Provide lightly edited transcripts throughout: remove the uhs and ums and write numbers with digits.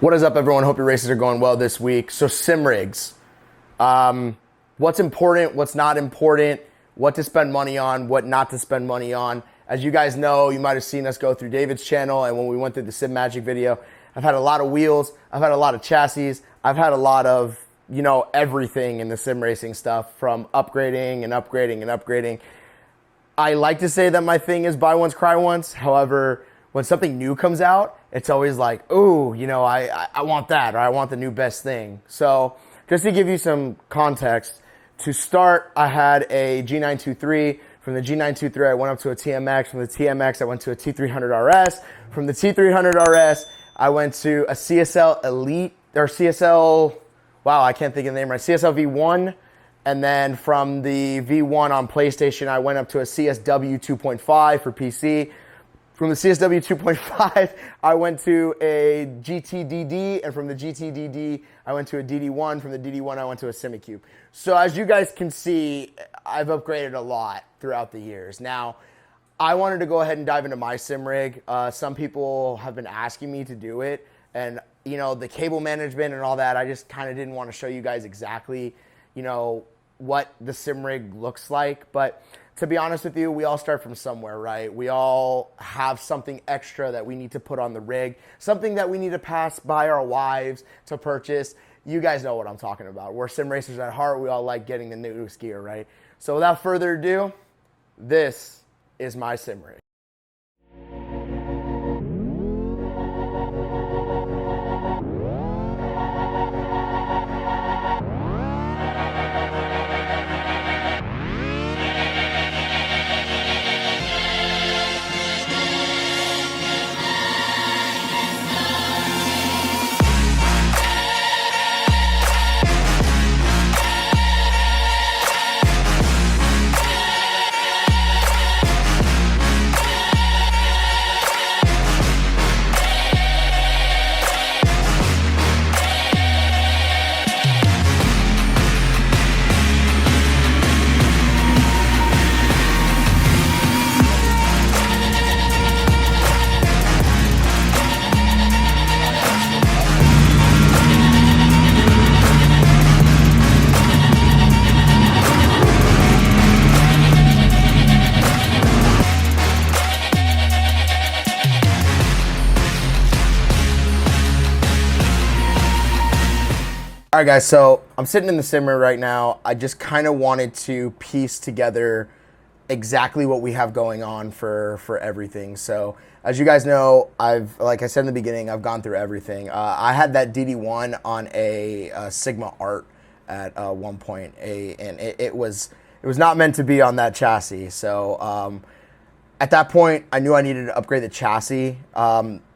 What is up, everyone? Hope your races are going well this week. So sim rigs, what's important, what's not important, what to spend money on, what not to spend money on. As you guys know, you might have seen us go through David's channel, and when we went through the Sim Magic video, I've had a lot of wheels, I've had a lot of chassis, I've had a lot of, everything in the sim racing stuff, from upgrading and upgrading and upgrading. I like to say that my thing is buy once, cry once. However, when something new comes out, it's always like, ooh, I want that, or I want the new best thing. So just to give you some context, to start, I had a G923. From the G923, I went up to a TMX. From the TMX, I went to a T300 RS. From the T300 RS, I went to a CSL Elite, or CSL, wow, I can't think of the name right, CSL V1. And then from the V1 on PlayStation, I went up to a CSW 2.5 for PC. From the CSW 2.5, I went to a GTDD, and from the GTDD, I went to a DD1. From the DD1, I went to a Simucube. So as you guys can see, I've upgraded a lot throughout the years. Now, I wanted to go ahead and dive into my sim rig. Some people have been asking me to do it, and the cable management and all that, I just kind of didn't want to show you guys exactly, what the sim rig looks like. But to be honest with you, we all start from somewhere, right? We all have something extra that we need to put on the rig, something that we need to pass by our wives to purchase. You guys know what I'm talking about. We're sim racers at heart. We all like getting the newest gear, right? So without further ado, this is my sim rig. All right, guys, so I'm sitting in the simmer right now. I just kind of wanted to piece together exactly what we have going on for everything. So as you guys know, like I said in the beginning, I've gone through everything. I had that DD1 on a Sigma Art at one point, and it was not meant to be on that chassis. So at that point, I knew I needed to upgrade the chassis.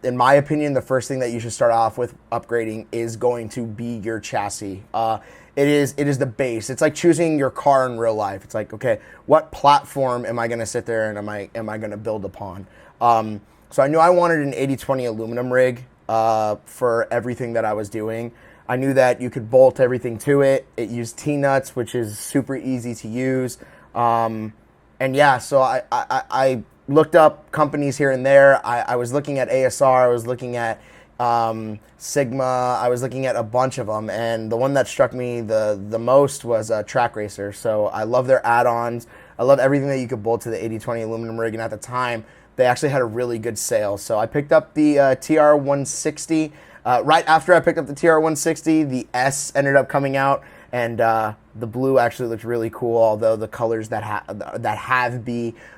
In my opinion, the first thing that you should start off with upgrading is going to be your chassis. It is the base. It's like choosing your car in real life. It's like, okay, what platform am I going to sit there and am I going to build upon? So I knew I wanted an 80/20 aluminum rig for everything that I was doing. I knew that you could bolt everything to it. It used T-nuts, which is super easy to use. And yeah, so I looked up companies here and there. I was looking at ASR, I was looking at Sigma, I was looking at a bunch of them, and the one that struck me the most was Trak Racer. So I love their add-ons. I love everything that you could bolt to the 80/20 aluminum rig, and at the time, they actually had a really good sale. So I picked up the TR160. Right after I picked up the TR160, the S ended up coming out, and the blue actually looked really cool, although the colors that have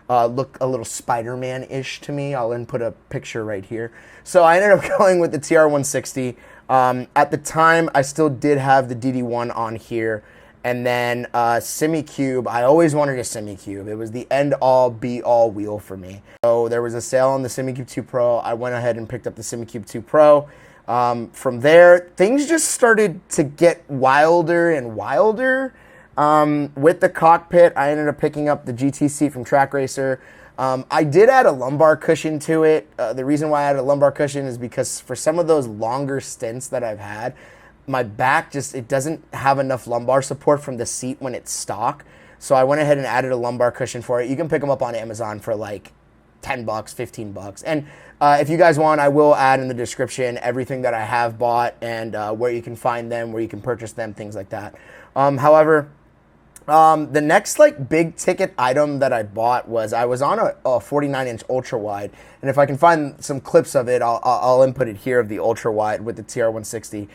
look a little Spider-Man-ish to me. I'll input a picture right here. So I ended up going with the TR160. At the time, I still did have the DD1 on here. And then Simucube, I always wanted a Simucube. It was the end-all, be-all wheel for me. So there was a sale on the Simucube 2 Pro. I went ahead and picked up the Simucube 2 Pro. From there, things just started to get wilder and wilder. With the cockpit, I ended up picking up the GTC from Trak Racer. I did add a lumbar cushion to it. The reason why I added a lumbar cushion is because for some of those longer stints that I've had, my back it doesn't have enough lumbar support from the seat when it's stock. So I went ahead and added a lumbar cushion for it. You can pick them up on Amazon for like 10 bucks, 15 bucks. And if you guys want, I will add in the description everything that I have bought and where you can find them, where you can purchase them, things like that. However, the next like big ticket item that I bought was I was on a 49-inch ultra wide, and if I can find some clips of it, I'll input it here of the ultra wide with the TR160.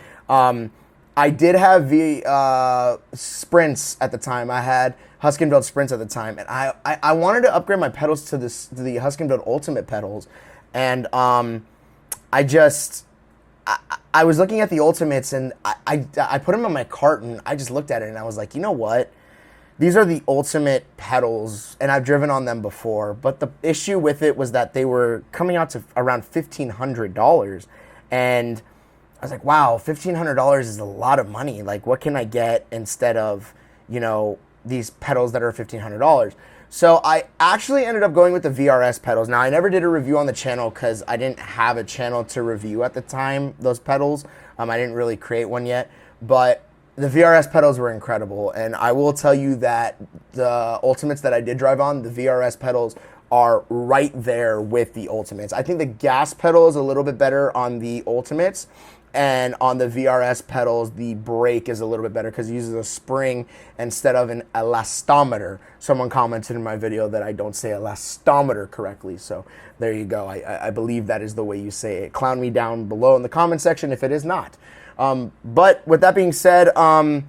I did have the Sprints at the time. I had Husky-Built Sprints at the time, and I wanted to upgrade my pedals to the Husky-Built Ultimate pedals, and I was looking at the Ultimates, and I put them in my cart, and I just looked at it, and I was like, you know what? These are the Ultimate pedals, and I've driven on them before, but the issue with it was that they were coming out to around $1,500, and I was like, wow, $1,500 is a lot of money. Like, what can I get instead of, you know, these pedals that are $1,500? So I actually ended up going with the VRS pedals. Now, I never did a review on the channel because I didn't have a channel to review at the time, those pedals. I didn't really create one yet, but the VRS pedals were incredible. And I will tell you that the Ultimates that I did drive on, the VRS pedals are right there with the Ultimates. I think the gas pedal is a little bit better on the Ultimates, and on the VRS pedals, the brake is a little bit better because it uses a spring instead of an elastometer. Someone commented in my video that I don't say elastometer correctly, so there you go. I believe that is the way you say it. Clown me down below in the comment section if it is not. But with that being said, from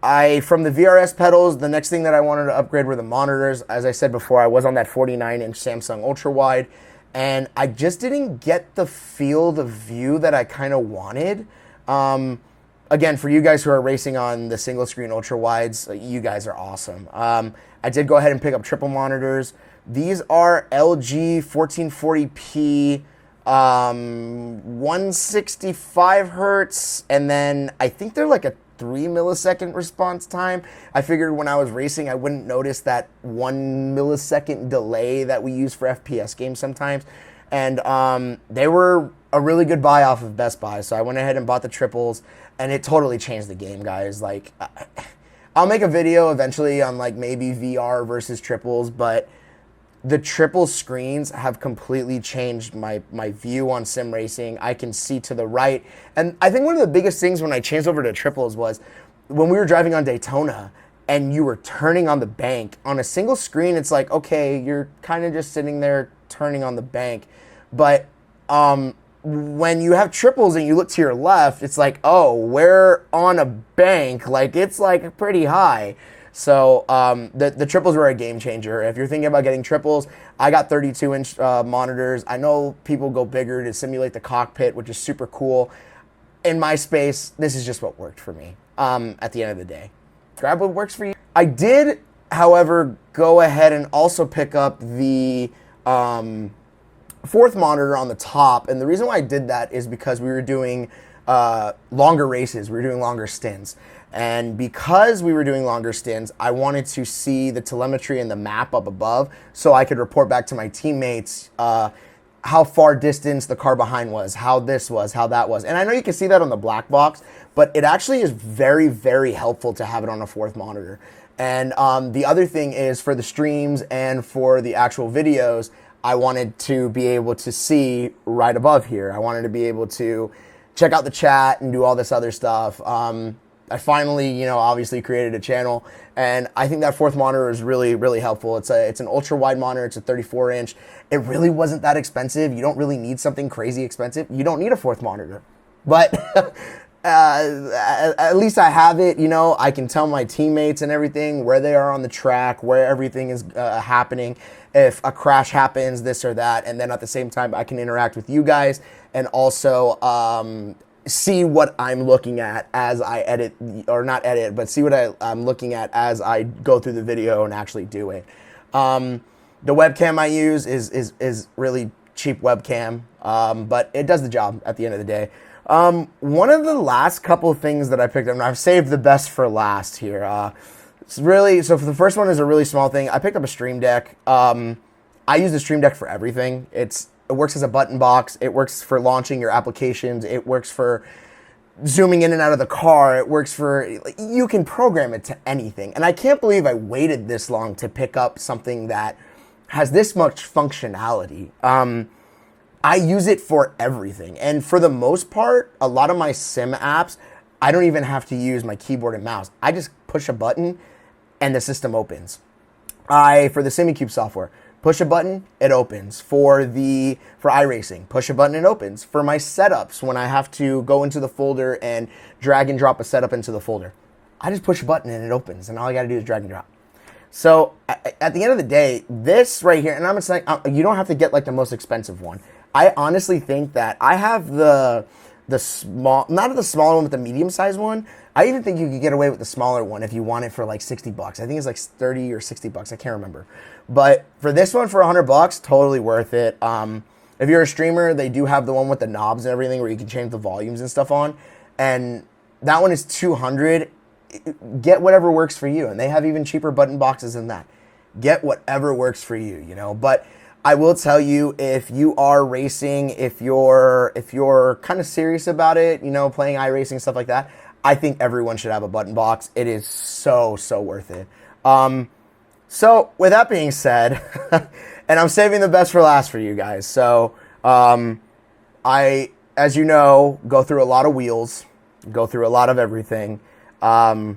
the VRS pedals, the next thing that I wanted to upgrade were the monitors. As I said before, I was on that 49-inch Samsung Ultra Wide, and I just didn't get the field of view that I kind of wanted. Again, for you guys who are racing on the single screen ultra wides, you guys are awesome. I did go ahead and pick up triple monitors. These are LG 1440p, 165 hertz, and then I think they're like a 3 millisecond response time. I figured when I was racing, I wouldn't notice that 1 millisecond delay that we use for FPS games sometimes. And they were a really good buy off of Best Buy. So I went ahead and bought the triples, and it totally changed the game, guys. Like, I'll make a video eventually on like maybe VR versus triples, but the triple screens have completely changed my view on sim racing. I can see to the right. And I think one of the biggest things when I changed over to triples was when we were driving on Daytona and you were turning on the bank. On a single screen, it's like, okay, you're kind of just sitting there turning on the bank. But when you have triples and you look to your left, it's like, oh, we're on a bank. Like, it's like pretty high. So the triples were a game changer. If you're thinking about getting triples, I got 32-inch monitors. I know people go bigger to simulate the cockpit, which is super cool. In my space, this is just what worked for me at the end of the day. Grab what works for you. I did, however, go ahead and also pick up the fourth monitor on the top. And the reason why I did that is because we were doing longer races. We were doing longer stints. And because we were doing longer stints, I wanted to see the telemetry and the map up above so I could report back to my teammates how far distance the car behind was, how this was, how that was. And I know you can see that on the black box, but it actually is very, very helpful to have it on a fourth monitor. And the other thing is for the streams and for the actual videos, I wanted to be able to see right above here. I wanted to be able to check out the chat and do all this other stuff. I finally, obviously created a channel, and I think that fourth monitor is really, really helpful. It's an ultra wide monitor. It's a 34-inch. It really wasn't that expensive. You don't really need something crazy expensive. You don't need a fourth monitor, but at least I have it. I can tell my teammates and everything where they are on the track, where everything is happening, if a crash happens, this or that, and then at the same time I can interact with you guys and also see what I'm looking at as I edit, or not edit, but see what I'm looking at as I go through the video and actually do it. The webcam I use is really cheap webcam, but it does the job at the end of the day. One of the last couple of things that I picked up, and I've saved the best for last here. So for the first one is a really small thing. I picked up a Stream Deck. I use the Stream Deck for everything. It works as a button box. It works for launching your applications. It works for zooming in and out of the car. It works for, you can program it to anything. And I can't believe I waited this long to pick up something that has this much functionality. I use it for everything. And for the most part, a lot of my sim apps, I don't even have to use my keyboard and mouse. I just push a button and the system opens. For the Simucube software, push a button, it opens. For iracing, push a button, it opens. For my setups, when I have to go into the folder and drag and drop a setup into the folder, I just push a button and it opens, and all I got to do is drag and drop. So at the end of the day, this right here, and I'm saying you don't have to get like the most expensive one. I honestly think that I have the small, not the smaller one, but the medium-sized one. I even think you could get away with the smaller one if you want it for like $60. I think it's like 30 or $60. I can't remember. But for this one, for $100, totally worth it. If you're a streamer, they do have the one with the knobs and everything where you can change the volumes and stuff on. And that one is $200. Get whatever works for you. And they have even cheaper button boxes than that. Get whatever works for you, you know. But I will tell you, if you are racing, if you're kind of serious about it, you know, playing iRacing, stuff like that, I think everyone should have a button box. It is so worth it. So with that being said, and I'm saving the best for last for you guys. So I, as you know, go through a lot of wheels, go through a lot of everything. I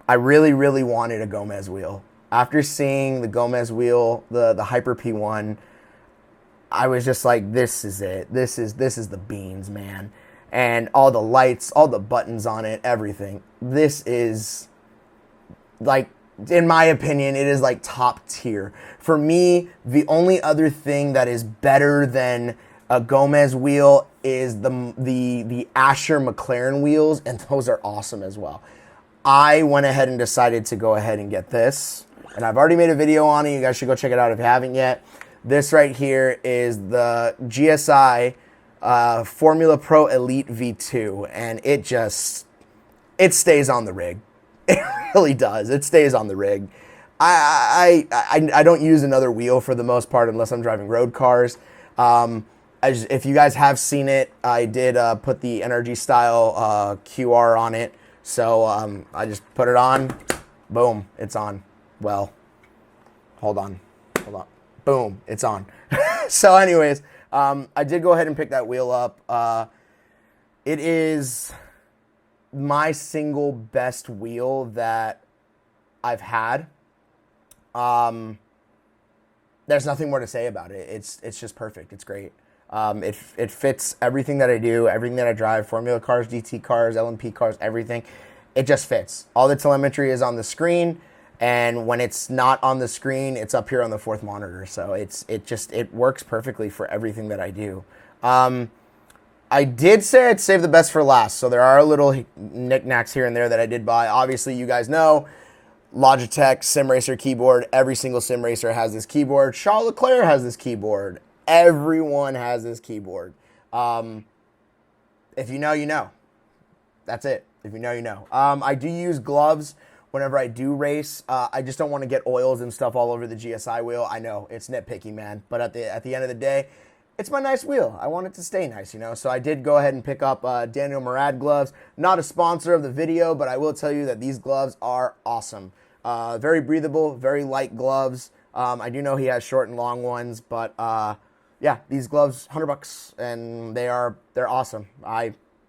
really wanted a Gomez wheel. After seeing the Gomez wheel, the Hyper P1, I was just like, this is it. This is the beans, man. And all the lights, all the buttons on it, everything. This is, like, in my opinion, it is like top tier. For me, the only other thing that is better than a Gomez wheel is the Asher McLaren wheels, and those are awesome as well. I went ahead and decided to go ahead and get this. And I've already made a video on it. You guys should go check it out if you haven't yet. This right here is the GSI Formula Pro Elite V2. And it stays on the rig. It really does. It stays on the rig. I don't use another wheel for the most part unless I'm driving road cars. If you guys have seen it, I did put the NRG style QR on it. So I just put it on. Boom. It's on. Well, hold on. Boom, it's on. So anyways, I did go ahead and pick that wheel up. It is my single best wheel that I've had. There's nothing more to say about it. It's just perfect. It's great. It fits everything that I do, everything that I drive, Formula cars, GT cars, LMP cars, everything. It just fits. All the telemetry is on the screen. And when it's not on the screen, it's up here on the fourth monitor. So it works perfectly for everything that I do. I did say I'd save the best for last. So there are little knickknacks here and there that I did buy. Obviously, you guys know Logitech Sim Racer keyboard. Every single Sim Racer has this keyboard. Charles Leclerc has this keyboard. Everyone has this keyboard. If you know, you know. That's it. If you know, you know. I do use gloves whenever I do race. I just don't want to get oils and stuff all over the GSI wheel. I know, it's nitpicky, man. But at the end of the day, it's my nice wheel. I want it to stay nice, you know. So I did go ahead and pick up Daniel Moradness Gloves. Not a sponsor of the video, but I will tell you that these gloves are awesome. Very breathable, very light gloves. I do know he has short and long ones, but yeah, these gloves, $100, and they're awesome.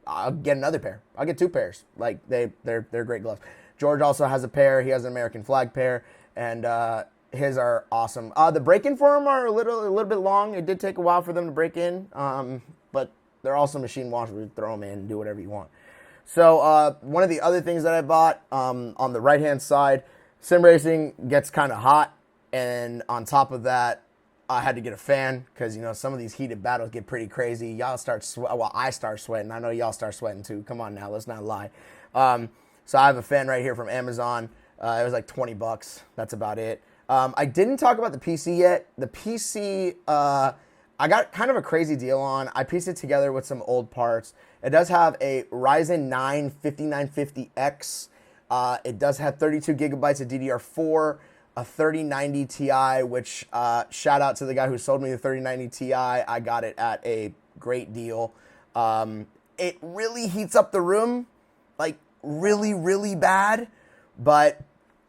I'll get another pair. I'll get two pairs. Like they're great gloves. George also has a pair. He has an American flag pair, and his are awesome. The break-in for them are a little bit long. It did take a while for them to break in, but they're also machine washable. You throw them in and do whatever you want. So one of the other things that I bought on the right-hand side, sim racing gets kind of hot, and on top of that, I had to get a fan because, you know, some of these heated battles get pretty crazy. Y'all start I start sweating. I know y'all start sweating too. Come on now, let's not lie. So I have a fan right here from Amazon. It was like $20. That's about it. I didn't talk about the PC yet. The PC, I got kind of a crazy deal on. I pieced it together with some old parts. It does have a Ryzen 9 5950X. It does have 32 gigabytes of DDR4, a 3090 Ti, which shout out to the guy who sold me the 3090 Ti. I got it at a great deal. It really heats up the room, like really, really bad, but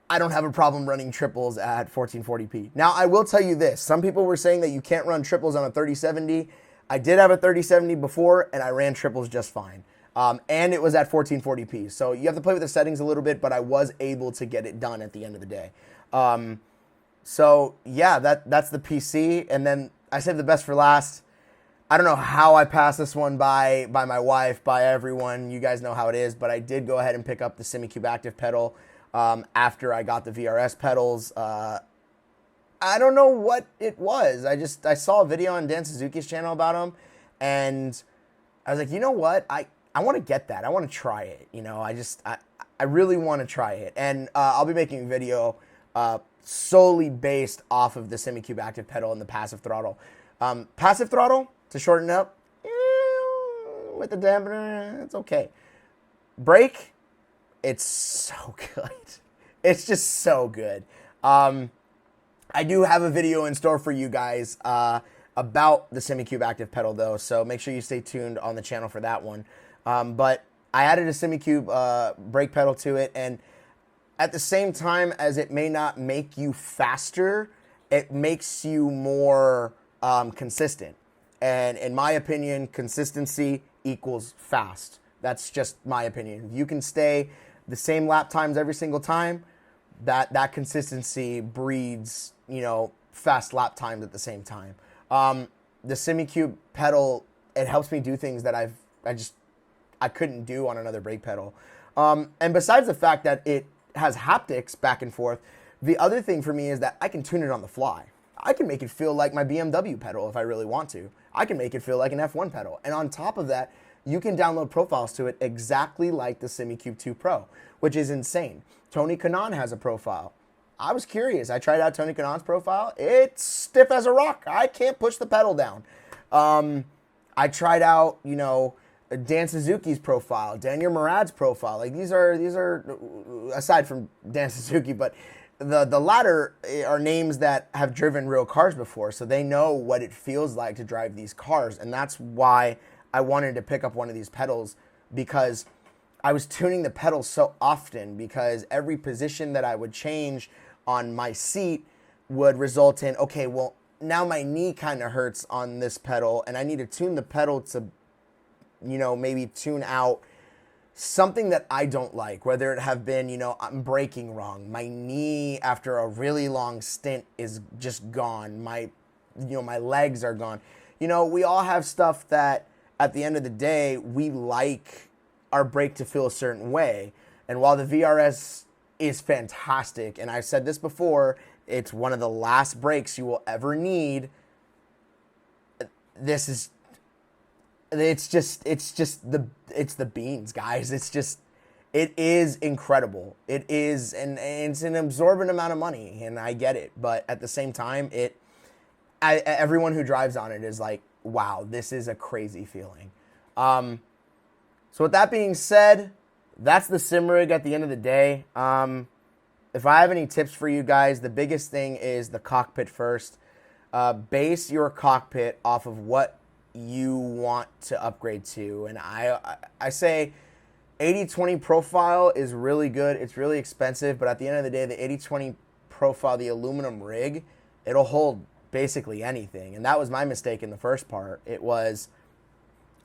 I don't have a problem running triples at 1440p. Now, I will tell you this. Some people were saying that you can't run triples on a 3070. I did have a 3070 before, and I ran triples just fine. And it was at 1440p. So you have to play with the settings a little bit, but I was able to get it done at the end of the day. So, yeah, that's the PC. And then I saved the best for last. I don't know how I passed this one by my wife, by everyone. You guys know how it is. But I did go ahead and pick up the Simucube Active pedal. After I got the VRS pedals. I don't know what it was. I saw a video on Dan Suzuki's channel about them, and I was like, you know what? I want to get that. I want to try it. You know, I really want to try it. And I'll be making a video solely based off of the Simucube Active pedal and the passive throttle. Passive throttle, to shorten up, with the dampener, it's okay. Brake, it's so good. It's just so good. I do have a video in store for you guys about the Simucube Active pedal, though, so make sure you stay tuned on the channel for that one. But I added a Simucube brake pedal to it, and at the same time as it may not make you faster, it makes you more consistent. And in my opinion, consistency equals fast. That's just my opinion. If you can stay the same lap times every single time, that consistency breeds, you know, fast lap times at the same time. The Simucube pedal, it helps me do things that I couldn't do on another brake pedal. And besides the fact that it has haptics back and forth, the other thing for me is that I can tune it on the fly. I can make it feel like my BMW pedal if I really want to. I can make it feel like an F1 pedal. And on top of that, you can download profiles to it exactly like the Simucube 2 Pro, which is insane. Tony Kanaan has a profile. I was curious. I tried out Tony Kanaan's profile. It's stiff as a rock. I can't push the pedal down. I tried out, you know, Dan Suzuki's profile, Daniel Murad's profile. Like these are aside from Dan Suzuki, but the latter are names that have driven real cars before, so they know what it feels like to drive these cars, and that's why I wanted to pick up one of these pedals, because I was tuning the pedals so often, because every position that I would change on my seat would result in, okay, well, now my knee kind of hurts on this pedal, and I need to tune the pedal to, you know, maybe tune out something that I don't like, whether it have been, you know, I'm braking wrong. My knee after a really long stint is just gone. My legs are gone. You know, we all have stuff that at the end of the day, we like our brake to feel a certain way. And while the VRS is fantastic, and I've said this before, it's one of the last brakes you will ever need. It's the beans, guys. It is incredible. It is, and it's an absorbent amount of money, and I get it. But at the same time, everyone who drives on it is like, wow, this is a crazy feeling. So with that being said, that's the sim rig at the end of the day. If I have any tips for you guys, the biggest thing is the cockpit first. Base your cockpit off of what you want to upgrade to, and I say 80/20 profile is really good. It's really expensive, but at the end of the day, the 80/20 profile, the aluminum rig, it'll hold basically anything, and that was my mistake in the first part. It was,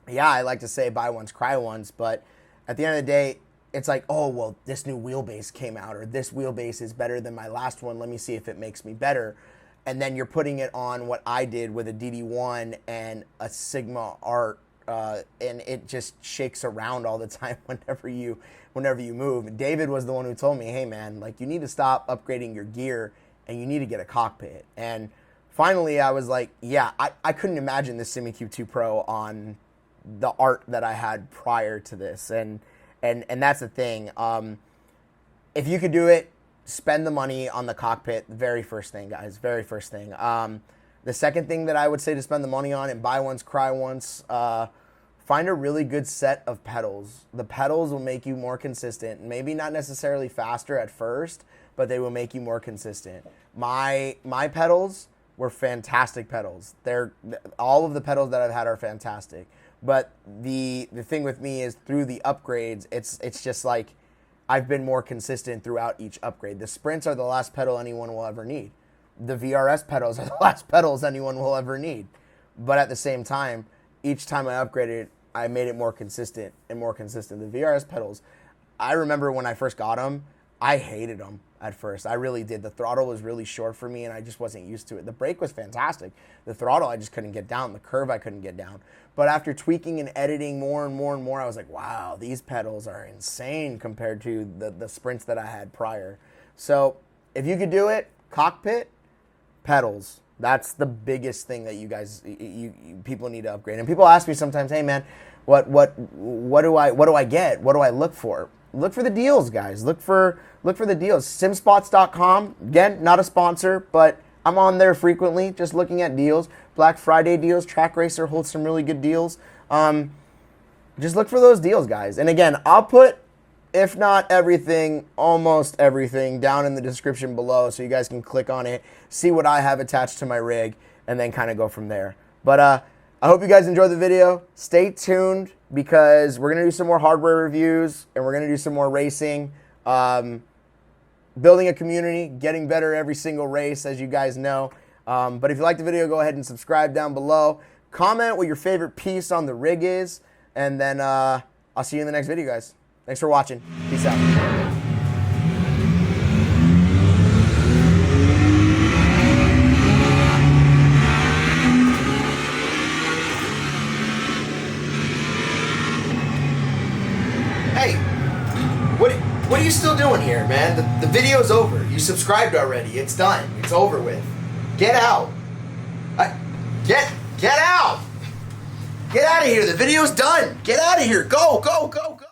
yeah, I like to say buy once, cry once, but at the end of the day, it's like, oh, well, this new wheelbase came out, or this wheelbase is better than my last one. Let me see if it makes me better. And then you're putting it on what I did with a DD1 and a Sigma Art, and it just shakes around all the time whenever you move. David was the one who told me, hey, man, like, you need to stop upgrading your gear, and you need to get a cockpit. And finally, I was like, yeah, I couldn't imagine the Simucube 2 Pro on the Art that I had prior to this. And that's the thing. If you could do it, spend the money on the cockpit. Very first thing, guys. Very first thing. The second thing that I would say to spend the money on, and buy once, cry once, find a really good set of pedals. The pedals will make you more consistent. Maybe not necessarily faster at first, but they will make you more consistent. My pedals were fantastic pedals. All of the pedals that I've had are fantastic. But the thing with me is through the upgrades, it's just like I've been more consistent throughout each upgrade. The sprints are the last pedal anyone will ever need. The VRS pedals are the last pedals anyone will ever need. But at the same time, each time I upgraded, I made it more consistent and more consistent. The VRS pedals, I remember when I first got them, I hated them at first. I really did. The throttle was really short for me, and I just wasn't used to it. The brake was fantastic. The throttle, I just couldn't get down. The curve, I couldn't get down. But after tweaking and editing more and more and more, I was like, wow, these pedals are insane compared to the sprints that I had prior. So if you could do it, cockpit, pedals. That's the biggest thing that you guys, people need to upgrade. And people ask me sometimes, hey man, what do I get? What do I look for? Look for the deals, guys. Look for the deals. Simspots.com. Again, not a sponsor, but I'm on there frequently, just looking at deals. Black Friday deals. Track Racer holds some really good deals. Just look for those deals, guys. And again, I'll put, if not everything, almost everything down in the description below, so you guys can click on it, see what I have attached to my rig, and then kind of go from there. But I hope you guys enjoyed the video. Stay tuned, because we're going to do some more hardware reviews, and we're going to do some more racing. Building a community, getting better every single race, as you guys know. But if you like the video, go ahead and subscribe down below. Comment what your favorite piece on the rig is, and then I'll see you in the next video, guys. Thanks for watching. Peace out. Hey, what are you still doing here, man? The video's over. You subscribed already. It's done. It's over with. Get out. Get out. Get out of here. The video's done. Get out of here. Go, go, go, go.